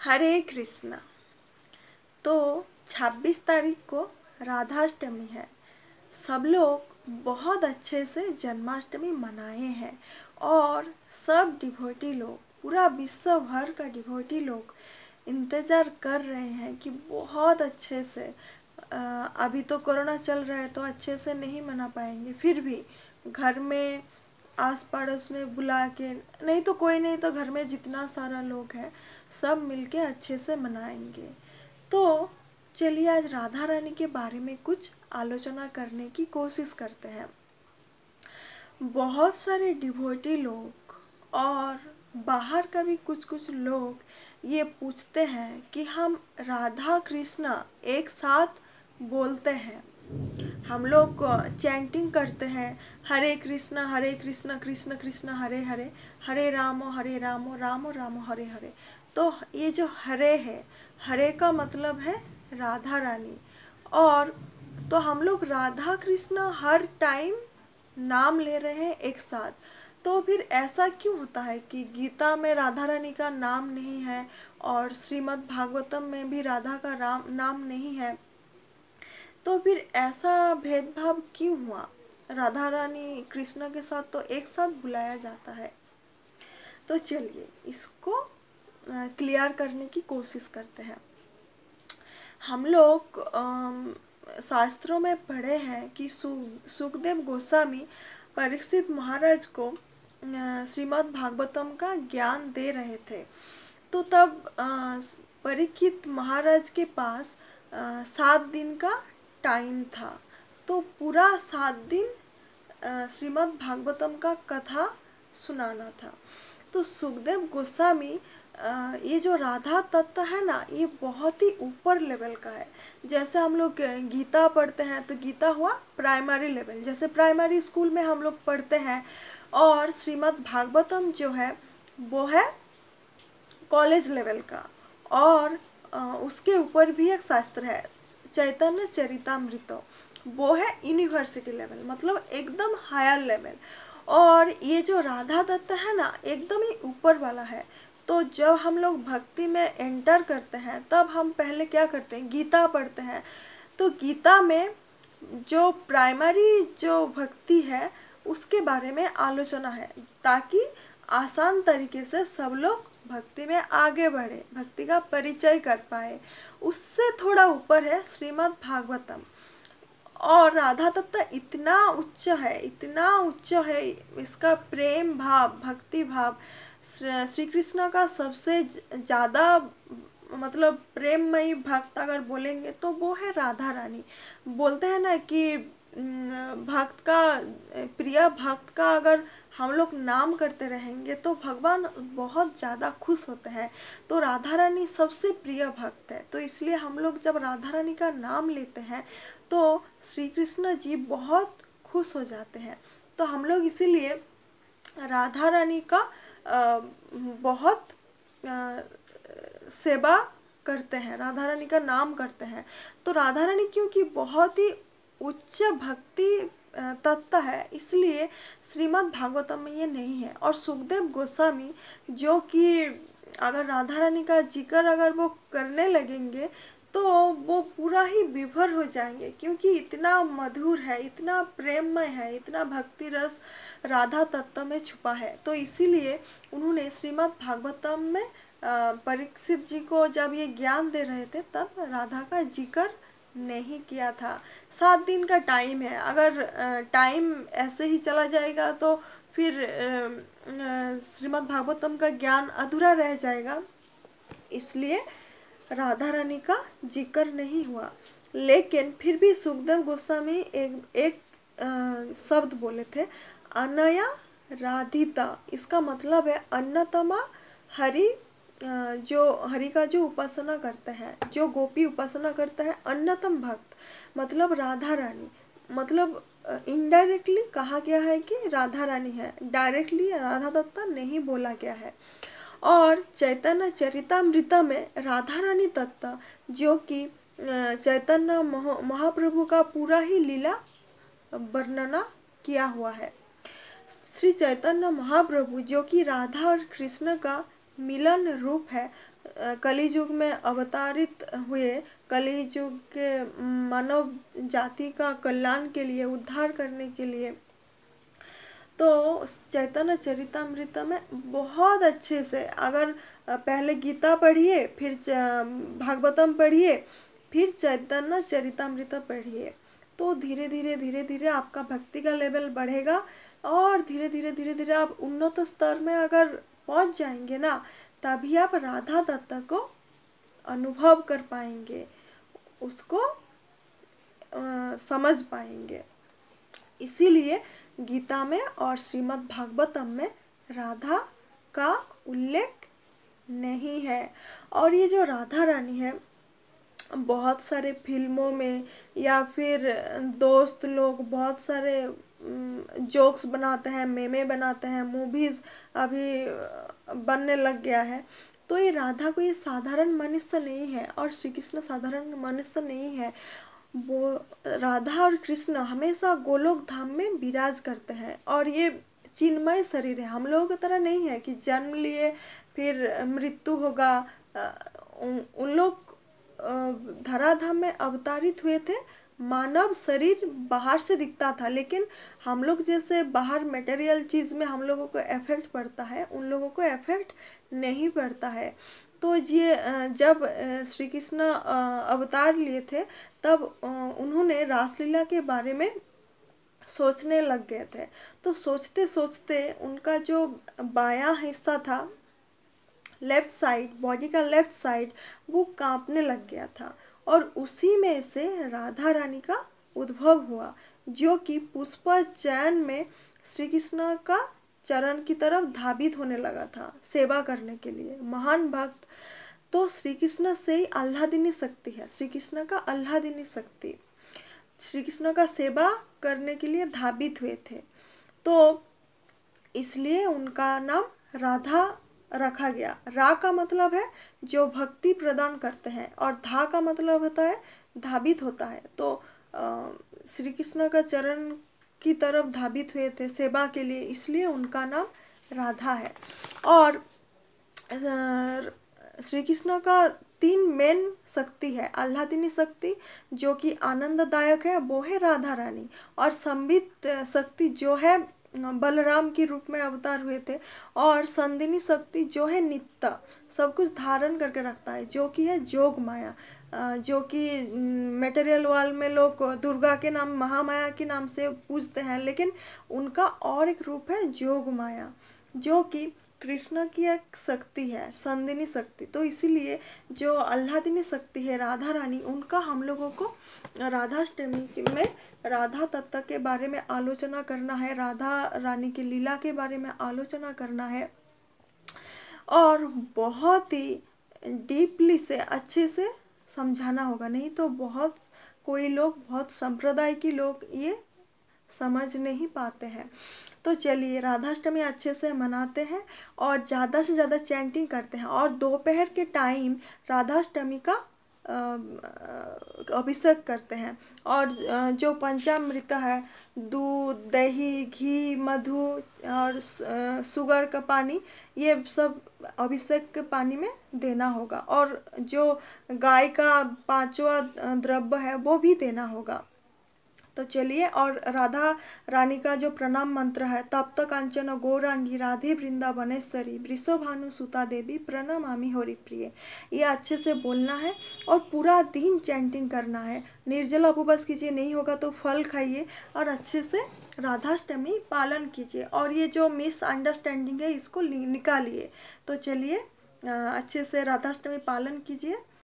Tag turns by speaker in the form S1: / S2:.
S1: हरे कृष्णा। तो 26 तारीख को राधाष्टमी है। सब लोग बहुत अच्छे से जन्माष्टमी मनाए हैं और सब डिवोटी लोग, पूरा विश्व भर का डिवोटी लोग इंतज़ार कर रहे हैं कि बहुत अच्छे से अभी तो कोरोना चल रहा है तो अच्छे से नहीं मना पाएंगे, फिर भी घर में आस पड़ोस में बुला के, नहीं तो कोई नहीं तो घर में जितना सारा लोग है सब मिलके अच्छे से मनाएंगे। तो चलिए आज राधा रानी के बारे में कुछ आलोचना करने की कोशिश करते हैं। बहुत सारे डिवोटी लोग और बाहर का भी कुछ कुछ लोग ये पूछते हैं कि हम राधा कृष्णा एक साथ बोलते हैं, हम लोग चैंटिंग करते हैं, हरे कृष्णा कृष्ण कृष्ण हरे हरे, हरे राम राम राम हरे हरे। तो ये जो हरे है, हरे का मतलब है राधा रानी। और तो हम लोग राधा कृष्ण हर टाइम नाम ले रहे हैं एक साथ। तो फिर ऐसा क्यों होता है कि गीता में राधा रानी का नाम नहीं है और श्रीमद् भागवतम में भी राधा का नाम नहीं है? तो फिर ऐसा भेदभाव क्यों हुआ? राधा रानी कृष्ण के साथ तो एक साथ बुलाया जाता है। तो चलिए इसको क्लियर करने की कोशिश करते हैं। हम लोग शास्त्रों में पढ़े हैं कि सुखदेव गोस्वामी परीक्षित महाराज को श्रीमद् भागवतम का ज्ञान दे रहे थे। तो तब परीक्षित महाराज के पास 7 दिन का टाइम था। तो पूरा 7 दिन श्रीमद् भागवतम का कथा सुनाना था। तो सुखदेव गोस्वामी ये जो राधा तत्व है ना, ये बहुत ही ऊपर लेवल का है। जैसे हम लोग गीता पढ़ते हैं तो गीता हुआ प्राइमरी लेवल, जैसे प्राइमरी स्कूल में हम लोग पढ़ते हैं, और श्रीमद् भागवतम जो है वो है कॉलेज लेवल का। और उसके ऊपर भी एक शास्त्र है चैतन्य चरितामृत, वो है यूनिवर्सिटी लेवल, मतलब एकदम हायर लेवल। और ये जो राधा दत्त है ना, एकदम ही ऊपर वाला है। तो जब हम लोग भक्ति में एंटर करते हैं तब हम पहले क्या करते हैं, गीता पढ़ते हैं। तो गीता में जो प्राइमरी जो भक्ति है उसके बारे में आलोचना है, ताकि आसान तरीके से सब लोग भक्ति में आगे बढ़े, भक्ति का परिचय कर पाए। उससे थोड़ा ऊपर है श्रीमद् भागवतम। और राधा तत्व इतना उच्च है, इतना उच्च है, इसका प्रेम भाव, भक्ति भाव, श्री कृष्ण का सबसे ज़्यादा मतलब प्रेममयी भक्त अगर बोलेंगे तो वो है राधा रानी। बोलते हैं ना कि भक्त का, प्रिय भक्त का अगर हम लोग नाम करते रहेंगे तो भगवान बहुत ज़्यादा खुश होते हैं। तो राधा रानी सबसे प्रिय भक्त है, तो इसलिए हम लोग जब राधा रानी का नाम लेते हैं तो श्री कृष्ण जी बहुत खुश हो जाते हैं। तो हम लोग इसीलिए राधा रानी का बहुत सेवा करते हैं, राधा रानी का नाम करते हैं। तो राधा रानी क्योंकि बहुत ही उच्च भक्ति तत्व है, इसलिए श्रीमद् भागवतम में ये नहीं है। और सुखदेव गोस्वामी जो कि अगर राधा रानी का जिक्र अगर वो करने लगेंगे तो वो पूरा ही विभोर हो जाएंगे, क्योंकि इतना मधुर है, इतना प्रेममय है, इतना भक्ति रस राधा तत्व में छुपा है। तो इसीलिए उन्होंने श्रीमद् भागवतम में परीक्षित जी को जब ये ज्ञान दे रहे थे तब राधा का जिक्र नहीं किया था। 7 दिन का टाइम है, अगर टाइम ऐसे ही चला जाएगा तो फिर श्रीमद् भागवतम का ज्ञान अधूरा रह जाएगा, इसलिए राधा रानी का जिक्र नहीं हुआ। लेकिन फिर भी सुखदेव गोस्वामी एक शब्द बोले थे, अनया राधिता। इसका मतलब है अन्नतमा हरि, जो हरि का जो उपासना करते हैं, जो गोपी उपासना करता है, अन्नतम भक्त मतलब राधा रानी। मतलब इनडायरेक्टली कहा गया है कि राधा रानी है, डायरेक्टली राधा दत्ता नहीं बोला गया है। और चैतन्य चरितामृत में राधा रानी तत्व जो कि चैतन्य महाप्रभु का पूरा ही लीला वर्णना किया हुआ है। श्री चैतन्य महाप्रभु जो कि राधा और कृष्ण का मिलन रूप है। कलियुग में अवतारित हुए, कलियुग के मानव जाति का कल्याण के लिए, उद्धार करने के लिए। तो चैतन्य चरितामृत में बहुत अच्छे से, अगर पहले गीता पढ़िए, फिर भागवतम पढ़िए, फिर चैतन्य चरितामृत पढ़िए, तो धीरे धीरे आपका भक्ति का लेवल बढ़ेगा और धीरे धीरे आप उन्नत स्तर में अगर पहुंच जाएंगे ना, तभी आप राधा दत्ता को अनुभव कर पाएंगे, उसको समझ पाएंगे। इसीलिए गीता में और श्रीमद् भागवतम में राधा का उल्लेख नहीं है। और ये जो राधा रानी है, बहुत सारे फिल्मों में या फिर दोस्त लोग बहुत सारे जोक्स बनाते हैं, मेमे बनाते हैं, मूवीज़ अभी बनने लग गया है। तो ये राधा को, ये साधारण मनुष्य नहीं है और श्री कृष्ण साधारण मनुष्य नहीं है। वो राधा और कृष्ण हमेशा गोलोक धाम में विराज करते हैं और ये चिन्मय शरीर है, हम लोगों की तरह नहीं है कि जन्म लिए फिर मृत्यु होगा। उन लोग धराधाम में अवतारित हुए थे, मानव शरीर बाहर से दिखता था, लेकिन हम लोग जैसे बाहर मटेरियल चीज़ में हम लोगों को इफेक्ट पड़ता है, उन लोगों को इफेक्ट नहीं पड़ता है। तो ये जब श्री कृष्ण अवतार लिए थे, तब उन्होंने रासलीला के बारे में सोचने लग गए थे। तो सोचते सोचते उनका जो बायां हिस्सा था, लेफ्ट साइड, बॉडी का लेफ्ट साइड, वो कांपने लग गया था और उसी में से राधा रानी का उद्भव हुआ, जो कि पुष्प चयन में श्री कृष्ण का चरण की तरफ धावित होने लगा था सेवा करने के लिए, महान भक्त। तो श्री कृष्ण से ही आह्लादिनी शक्ति है, श्री कृष्ण का आह्लादिनी शक्ति, श्री कृष्ण का सेवा करने के लिए धावित हुए थे। तो इसलिए उनका नाम राधा रखा गया। रा का मतलब है जो भक्ति प्रदान करते हैं और धा का मतलब होता है धावित होता है। तो श्री कृष्ण का चरण की तरफ धावित हुए थे सेवा के लिए, इसलिए उनका नाम राधा है। और श्री कृष्ण का 3 मेन शक्ति है। आह्लादिनी शक्ति जो कि आनंददायक है, वो है राधा रानी। और संबित शक्ति जो है बलराम के रूप में अवतार हुए थे। और संदिनी शक्ति जो है नित्य सब कुछ धारण करके रखता है, जो कि है जोग माया, जो कि मटेरियल वर्ल्ड में लोग दुर्गा के नाम, महामाया के नाम से पूजते हैं, लेकिन उनका और एक रूप है जोग माया, जो कि कृष्ण की एक शक्ति है, संदिनी शक्ति। तो इसीलिए जो आह्लादिनी शक्ति है राधा रानी, उनका हम लोगों को राधाष्टमी में राधा तत्व के बारे में आलोचना करना है, राधा रानी की लीला के बारे में आलोचना करना है और बहुत ही डीपली से, अच्छे से समझाना होगा। नहीं तो बहुत कोई लोग, बहुत संप्रदाय के लोग ये समझ नहीं पाते हैं। तो चलिए राधाष्टमी अच्छे से मनाते हैं और ज़्यादा से ज़्यादा चैंटिंग करते हैं। और दोपहर के टाइम राधाष्टमी का अभिषेक करते हैं और जो पंचामृत है, दूध, दही, घी, मधु और शुगर का पानी, ये सब अभिषेक के पानी में देना होगा। और जो गाय का 5वां द्रव्य है वो भी देना होगा। तो चलिए, और राधा रानी का जो प्रणाम मंत्र है, तप्त कांचन गौरांगी राधे वृंदावनेश्वरी वृषभानु सुता देवी प्रणमामि हरि प्रिय, ये अच्छे से बोलना है और पूरा दिन चैंटिंग करना है। निर्जला उपवास कीजिए, नहीं होगा तो फल खाइए और अच्छे से राधाष्टमी पालन कीजिए और ये जो मिसअंडरस्टैंडिंग है इसको निकालिए। तो चलिए अच्छे से राधाष्टमी पालन कीजिए।